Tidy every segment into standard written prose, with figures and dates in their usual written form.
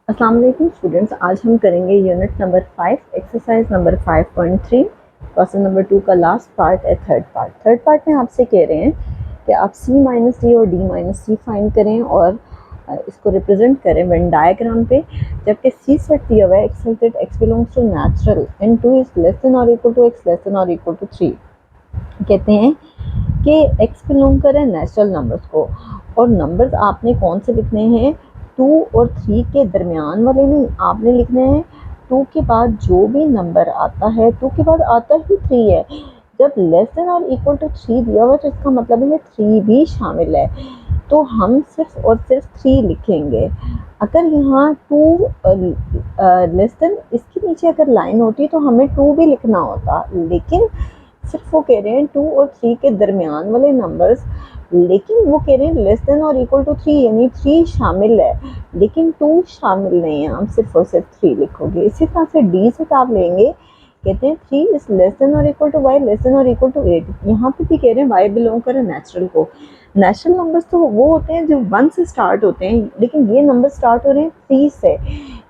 अस्सलाम वालेकुम स्टूडेंट्स, आज हम करेंगे unit number 5 exercise number 5.3 question number 2 का लास्ट पार्ट है थर्ड पार्ट में आपसे कह रहे हैं कि आप सी माइनस डी और डी माइनस सी फाइंड करें और इसको रिप्रेजेंट करें वेन डायग्राम पे। जबकि सी सेट दिया हुआ है x that x belongs to natural and 2 is less than और equal to x less than और इक्वल टू 3। कहते हैं कि एक्स बिलोंग करें नेचुरल नंबर्स को और नंबर्स आपने कौन से लिखने हैं, 2 और 3 के दरमियान वाले नहीं, आपने लिखने हैं 2 के बाद जो भी नंबर आता है, 2 के बाद आता ही 3 है। जब लेस देन और इक्वल टू 3 दिया हुआ तो इसका मतलब है 3 भी शामिल है, तो हम सिर्फ और सिर्फ 3 लिखेंगे। अगर यहाँ 2 लेस देन इसके नीचे अगर लाइन होती तो हमें 2 भी लिखना होता, लेकिन सिर्फ वो कह रहे हैं 2 और 3 के दरमियान वाले नंबर्स, लेकिन वो कह रहे हैं लेस देन और इक्वल टू 3 यानी 3 शामिल है लेकिन 2 शामिल नहीं है, हम सिर्फ और सिर्फ 3 लिखोगे। इसी तरह से डी से आप लेंगे, कहते हैं 3 इज लेस देन और equal to y less than और इक्वल टू 8। यहाँ पे भी कह रहे हैं वाई बिलोंग करे नेचुरल को। नेचुरल नंबर्स तो वो होते हैं जो 1 से स्टार्ट होते हैं, लेकिन ये नंबर स्टार्ट हो रहे हैं 3 से,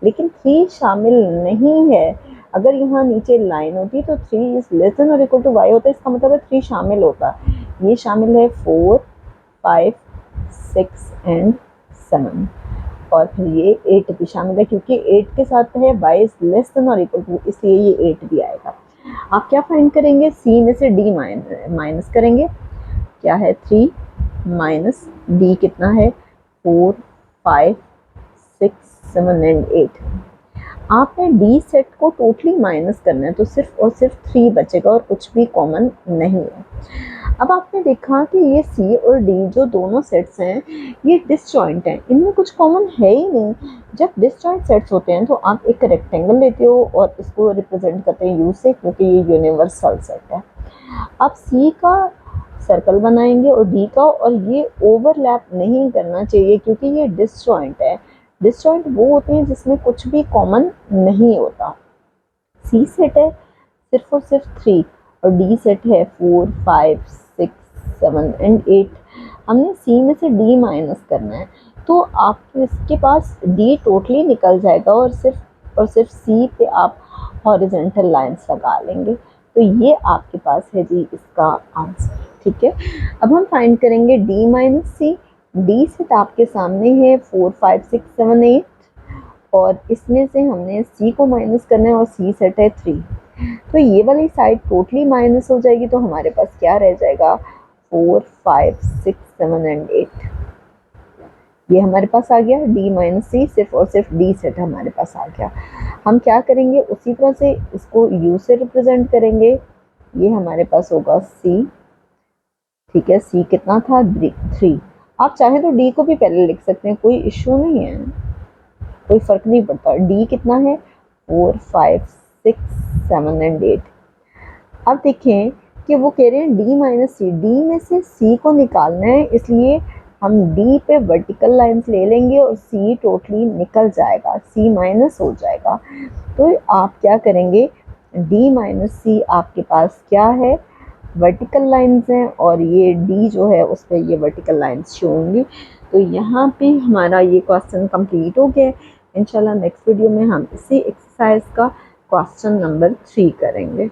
लेकिन 3 शामिल नहीं है। अगर यहाँ नीचे लाइन होती तो 3 इज लेस देन और इक्वल टू वाई होता है, इसका मतलब है 3 शामिल होता। ये शामिल है 4, 5, 6 एंड 7 और फिर ये 8 भी शामिल है, क्योंकि 8 के साथ है y इज लेस देन और इक्वल टू, इसलिए ये 8 भी आएगा। आप क्या फाइंड करेंगे, सी में से डी माइनस करेंगे। क्या है 3 माइनस डी कितना है 4, 5, 6, 7 एंड 8। आपने डी सेट को टोटली माइनस करना है तो सिर्फ और सिर्फ 3 बचेगा और कुछ भी कॉमन नहीं है। अब आपने देखा कि ये सी और डी जो दोनों सेट्स हैं ये डिसजॉइंट हैं, इनमें कुछ कॉमन है ही नहीं। जब डिसजॉइंट सेट्स होते हैं तो आप एक रेक्टेंगल लेते हो और इसको रिप्रेजेंट करते हैं यू से, क्योंकि ये यूनिवर्सल सेट है। आप सी का सर्कल बनाएंगे और डी का, और ये ओवरलैप नहीं करना चाहिए क्योंकि ये डिसजॉइंट है। डिसजॉइंट वो होते हैं जिसमें कुछ भी कॉमन नहीं होता। सी सेट है सिर्फ और सिर्फ 3 और डी सेट है 4, 5, 6, 7 एंड 8। हमने सी में से डी माइनस करना है तो आप इसके पास डी टोटली निकल जाएगा और सिर्फ सी पे आप हॉरिजॉन्टल लाइंस लगा लेंगे। तो ये आपके पास है जी इसका आंसर। ठीक है, अब हम फाइंड करेंगे डी माइनस सी। डी सेट आपके सामने है 4, 5, 6, 7, 8 और इसमें से हमने सी को माइनस करना है और सी सेट है 3, तो ये वाली साइड टोटली माइनस हो जाएगी। तो हमारे पास क्या रह जाएगा 4, 5, 6, 7 एंड 8। ये हमारे पास आ गया डी माइनस सी, सिर्फ और सिर्फ डी सेट हमारे पास आ गया। हम क्या करेंगे, उसी तरह से इसको यू से रिप्रेजेंट करेंगे। ये हमारे पास होगा सी। ठीक है, सी कितना था 3। आप चाहे तो डी को भी पहले लिख सकते हैं, कोई इश्यू नहीं है, कोई फर्क नहीं पड़ता। डी कितना है 4, 5, 6, 7 एंड 8। अब देखें कि वो कह रहे हैं डी माइनस सी, डी में से सी को निकालना है, इसलिए हम डी पे वर्टिकल लाइंस ले लेंगे और सी टोटली निकल जाएगा, सी माइनस हो जाएगा। तो आप क्या करेंगे, डी माइनस सी आपके पास क्या है वर्टिकल लाइंस हैं और ये डी जो है उस पर ये वर्टिकल लाइंस शो होंगी। तो यहाँ पे हमारा ये क्वेश्चन कंप्लीट हो गया। इंशाल्लाह नेक्स्ट वीडियो में हम इसी एक्सरसाइज का क्वेश्चन नंबर 3 करेंगे।